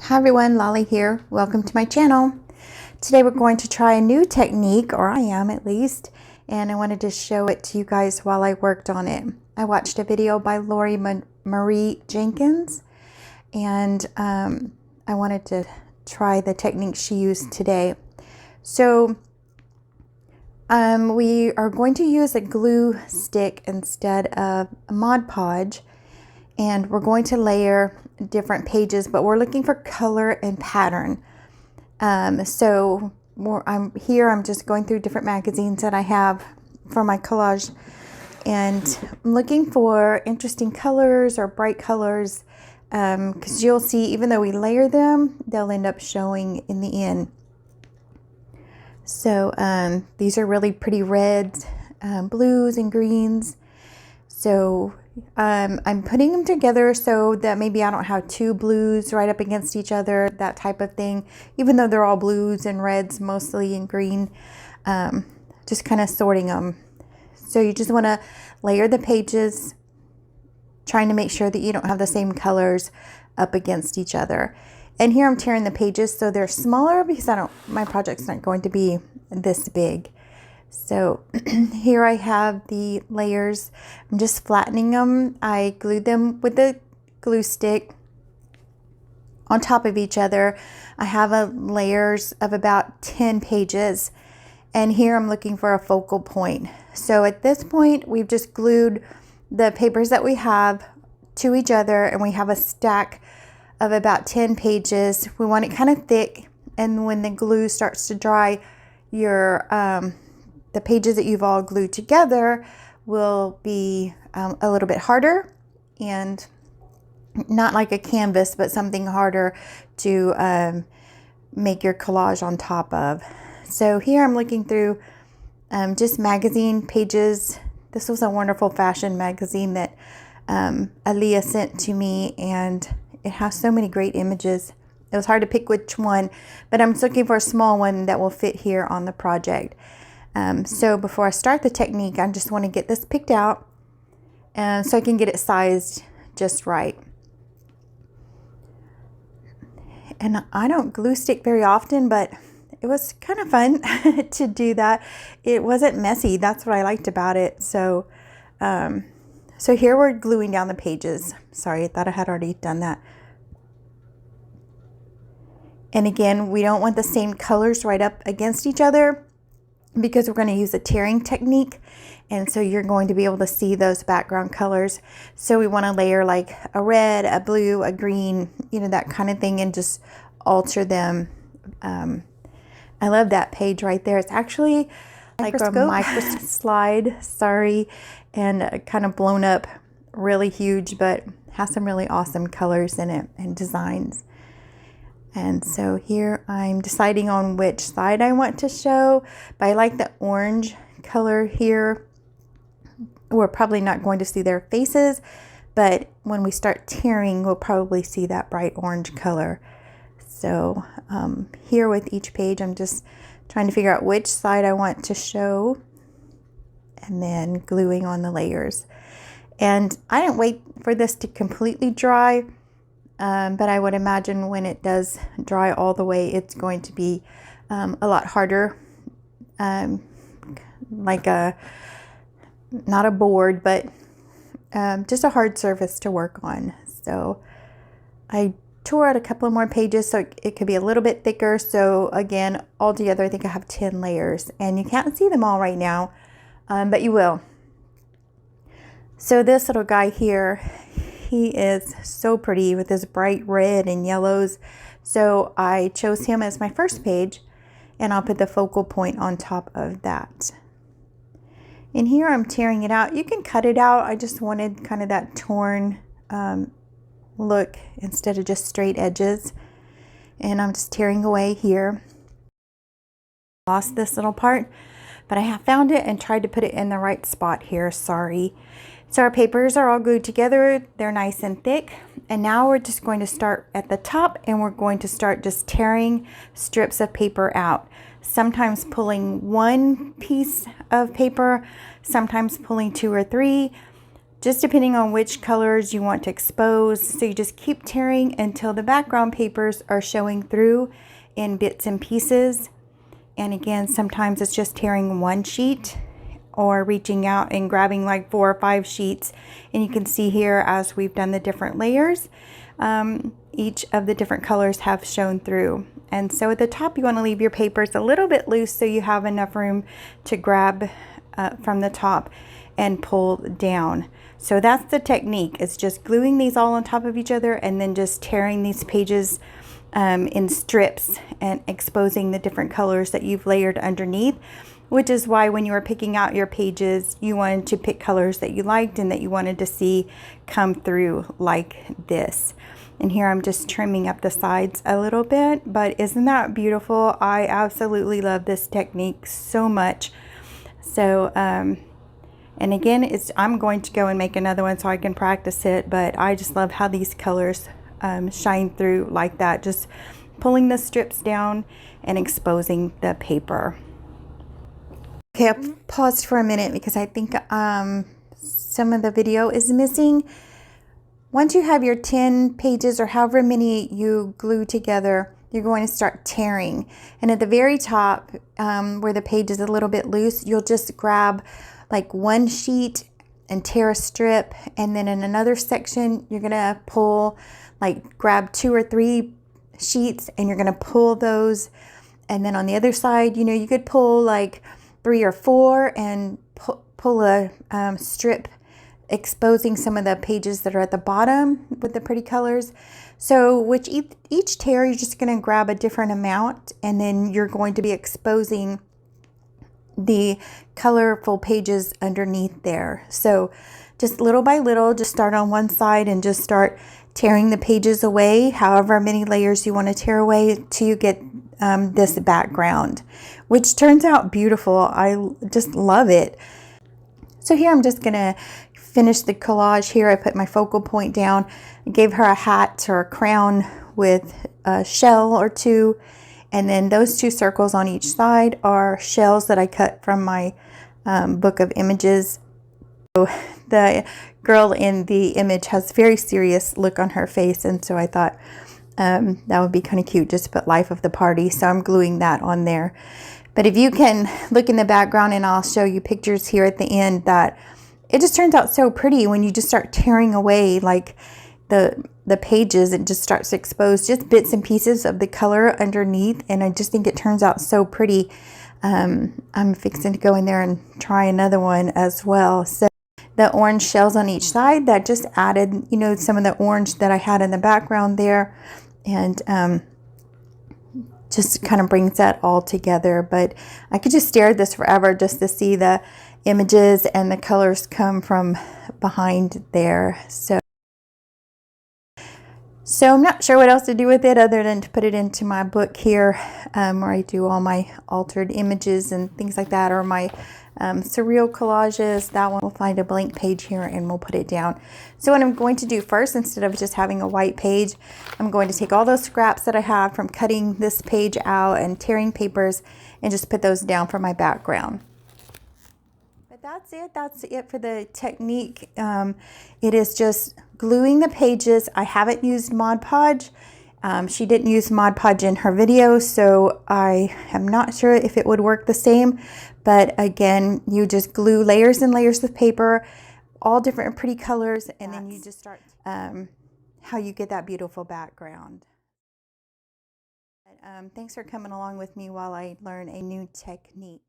Hi everyone, Lolly here. Welcome to my channel. Today we're going to try a new technique, or I am at least, and I wanted to show it to you guys while I worked on it. I watched a video by Lorrie Marie Jenkins, and I wanted to try the technique she used today. So we are going to use a glue stick instead of a Mod Podge. And we're going to layer different pages, but we're looking for color and pattern. I'm just going through different magazines that I have for my collage, and I'm looking for interesting colors or bright colors, because you'll see, even though we layer them, they'll end up showing in the end. So these are really pretty reds, blues and greens. So I'm putting them together so that maybe I don't have two blues right up against each other, that type of thing, even though they're all blues and reds mostly and green, just kind of sorting them. So you just want to layer the pages, trying to make sure that you don't have the same colors up against each other. And here I'm tearing the pages so they're smaller because my project's not going to be this big. So here I have the layers. I'm just flattening them. I glued them with the glue stick on top of each other. I have layers of about 10 pages. And here I'm looking for a focal point. So at this point, we've just glued the papers that we have to each other, and we have a stack of about 10 pages. We want it kind of thick, and when the glue starts to dry, the pages that you've all glued together will be a little bit harder, and not like a canvas, but something harder to make your collage on top of. So here I'm looking through just magazine pages. This was a wonderful fashion magazine that Aaliyah sent to me, and it has so many great images. It was hard to pick which one, but I'm just looking for a small one that will fit here on the project. So before I start the technique, I just want to get this picked out so I can get it sized just right. And I don't glue stick very often, but it was kind of fun to do that. It wasn't messy. That's what I liked about it. So, so here we're gluing down the pages. Sorry, I thought I had already done that. And again, we don't want the same colors right up against each other, because we're going to use a tearing technique, and so you're going to be able to see those background colors. So we want to layer like a red, a blue, a green, that kind of thing, and just alter them. I love that page right there. It's actually like a microscope slide, sorry, and kind of blown up, really huge, but has some really awesome colors in it and designs. And so here I'm deciding on which side I want to show, but I like the orange color here. We're probably not going to see their faces, but when we start tearing, we'll probably see that bright orange color. So here with each page, I'm just trying to figure out which side I want to show, and then gluing on the layers. And I didn't wait for this to completely dry. But I would imagine when it does dry all the way, it's going to be a lot harder, like not a board, but just a hard surface to work on. So I tore out a couple of more pages so it could be a little bit thicker. So again, altogether, I think I have 10 layers, and you can't see them all right now, but you will. So this little guy here, he is so pretty with his bright red and yellows. So I chose him as my first page, and I'll put the focal point on top of that. And here I'm tearing it out. You can cut it out. I just wanted kind of that torn look instead of just straight edges. And I'm just tearing away here. Lost this little part, but I have found it and tried to put it in the right spot here. Sorry. So our papers are all glued together. They're nice and thick. And now we're just going to start at the top, and we're going to start just tearing strips of paper out. Sometimes pulling one piece of paper, sometimes pulling 2 or 3. just depending on which colors you want to expose. So you just keep tearing until the background papers are showing through in bits and pieces. And again, sometimes it's just tearing one sheet or reaching out and grabbing like 4 or 5 sheets. And you can see here as we've done the different layers, each of the different colors have shown through. And so at the top, you want to leave your papers a little bit loose so you have enough room to grab from the top and pull down. So that's the technique. It's just gluing these all on top of each other and then just tearing these pages in strips and exposing the different colors that you've layered underneath, which is why when you were picking out your pages, you wanted to pick colors that you liked and that you wanted to see come through like this. And here I'm just trimming up the sides a little bit, but isn't that beautiful? I absolutely love this technique so much. So, and again, I'm going to go and make another one so I can practice it, but I just love how these colors shine through like that, just pulling the strips down and exposing the paper. Okay, I paused for a minute because I think some of the video is missing. Once you have your 10 pages or however many you glue together, you're going to start tearing. And at the very top, where the page is a little bit loose, you'll just grab like one sheet and tear a strip. And then in another section, you're gonna pull, like grab 2 or 3 sheets and you're gonna pull those. And then on the other side, you know, you could pull like 3 or 4 and pull a strip exposing some of the pages that are at the bottom with the pretty colors. So with each tear, you're just going to grab a different amount and then you're going to be exposing the colorful pages underneath there. So just little by little, just start on one side and just start tearing the pages away, however many layers you want to tear away till you get this background, which turns out beautiful. I just love it. So here I'm just going to finish the collage here. I put my focal point down. I gave her a hat or a crown with a shell or 2. And then those 2 circles on each side are shells that I cut from my book of images. So the girl in the image has a very serious look on her face. And so I thought that would be kind of cute just to put life of the party. So I'm gluing that on there. But if you can look in the background, and I'll show you pictures here at the end, that it just turns out so pretty when you just start tearing away like the pages. It just starts to expose just bits and pieces of the color underneath, and I just think it turns out so pretty. I'm fixing to go in there and try another one as well. So the orange shells on each side, that just added, you know, some of the orange that I had in the background there, and just kind of brings that all together. But I could just stare at this forever just to see the images and the colors come from behind there. So I'm not sure what else to do with it other than to put it into my book here, where I do all my altered images and things like that, or my surreal collages. That one, we'll find a blank page here and we'll put it down. So what I'm going to do first, instead of just having a white page, I'm going to take all those scraps that I have from cutting this page out and tearing papers and just put those down for my background. But that's it. That's it for the technique. It is just gluing the pages. I haven't used Mod Podge. She didn't use Mod Podge in her video, so I am not sure if it would work the same. But again, you just glue layers and layers of paper, all different pretty colors, and then you just start how you get that beautiful background. Thanks for coming along with me while I learn a new technique.